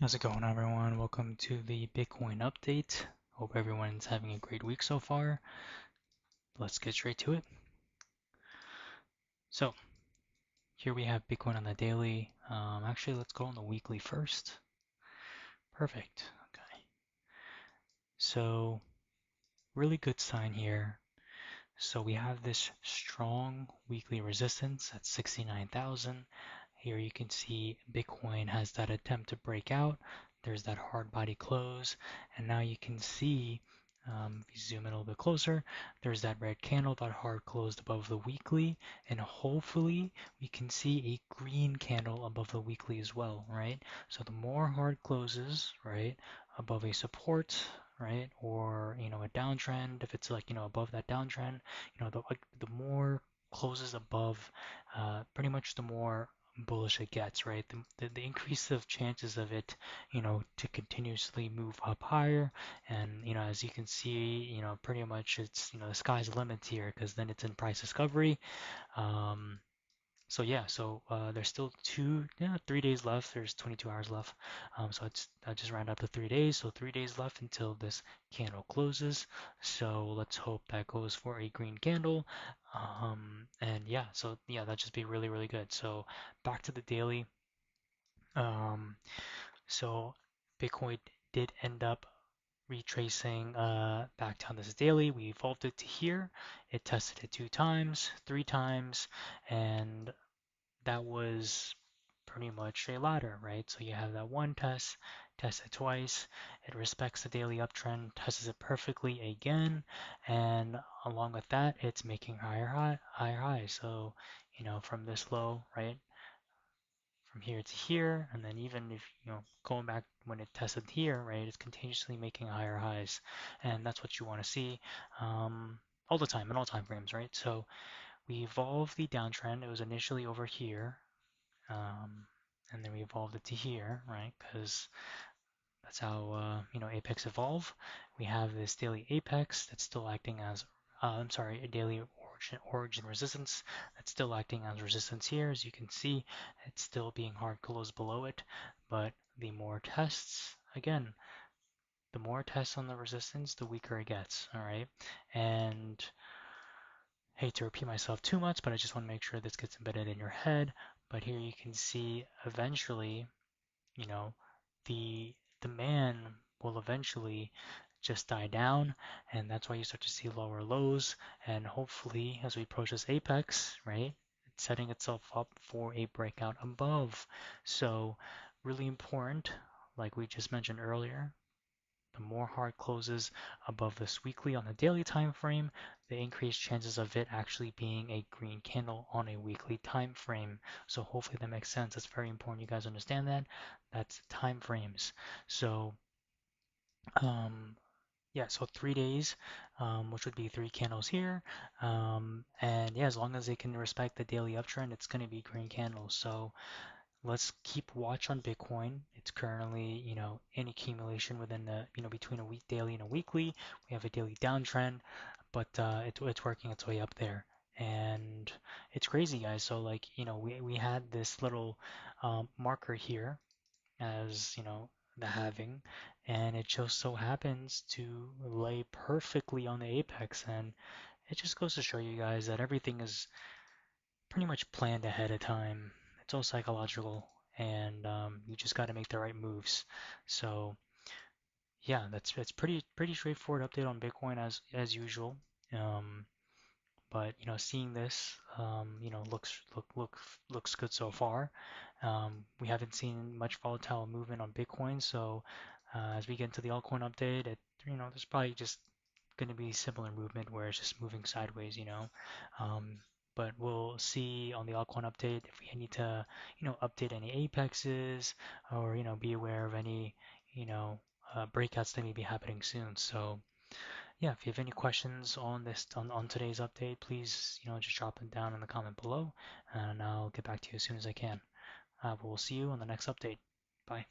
How's it going, everyone? Welcome to the Bitcoin update. Hope everyone's having a great week so far. Let's get straight to it. So, here we have Bitcoin on the daily. Actually, let's go on the weekly first. Perfect. Okay. So, really good sign here. So, we have this strong weekly resistance at 69,000. Here you can see Bitcoin has that attempt to break out. There's that hard body close, and now you can see, if you zoom in a little bit closer, there's that red candle that hard closed above the weekly, and hopefully we can see a green candle above the weekly as well, right? So the more hard closes, right, above a support, right, or a downtrend, if it's like above that downtrend, the more closes above, pretty much the more bullish it gets, right? The increase of chances of it, to continuously move up higher. And, as you can see, pretty much it's, the sky's the limit here because then it's in price discovery. Um, so yeah, there's still 3 days left. There's 22 hours left. I just round up to 3 days. So 3 days left until this candle closes. So let's hope that goes for a green candle. And yeah, so yeah, that'd just be really, really good. So back to the daily. Um, so Bitcoin did end up retracing back down this daily. We evolved it to here. It tested it 2 times, 3 times, and that was pretty much a ladder, right? So you have that one test, test it twice, it respects the daily uptrend, tests it perfectly again, and along with that, it's making higher highs. So, from this low, right, from here to here, and then even if, going back when it tested here, right, it's continuously making higher highs, and that's what you want to see all the time in all time frames, right? So we evolved the downtrend. It was initially over here, um, and then we evolved it to here, right? Because that's how Apex evolve. We have this daily Apex that's still acting as, I'm sorry, a daily origin resistance that's still acting as resistance here. As you can see, it's still being hard closed below it, but the more tests, again, the more tests on the resistance, the weaker it gets. All right, and hate to repeat myself too much, but I just want to make sure this gets embedded in your head. But here you can see eventually, you know, the demand will eventually just die down, and that's why you start to see lower lows. And hopefully, as we approach this apex, right, it's setting itself up for a breakout above. So, really important, like we just mentioned earlier, the more hard closes above this weekly on the daily time frame, the increased chances of it actually being a green candle on a weekly time frame. So hopefully that makes sense. It's very important you guys understand that. That's time frames. So um, yeah, so 3 days, which would be 3 candles here. And yeah, as long as they can respect the daily uptrend, it's going to be green candles. So let's keep watch on Bitcoin. It's currently, in accumulation within the, between a week daily and a weekly. We have a daily downtrend, but it's working its way up there. And it's crazy, guys. So like, we had this little marker here as, the halving, and it just so happens to lay perfectly on the apex. And it just goes to show you guys that everything is pretty much planned ahead of time. It's all psychological, and you just got to make the right moves. So yeah, that's pretty straightforward update on Bitcoin as usual. Um, but seeing this, looks good so far. We haven't seen much volatile movement on Bitcoin, so as we get into the altcoin update, there's probably just going to be similar movement where it's just moving sideways. Um, but we'll see on the altcoin update if we need to, update any apexes or be aware of any, breakouts that may be happening soon. So yeah, if you have any questions on this on today's update, please just drop them down in the comment below, and I'll get back to you as soon as I can. We'll see you on the next update. Bye.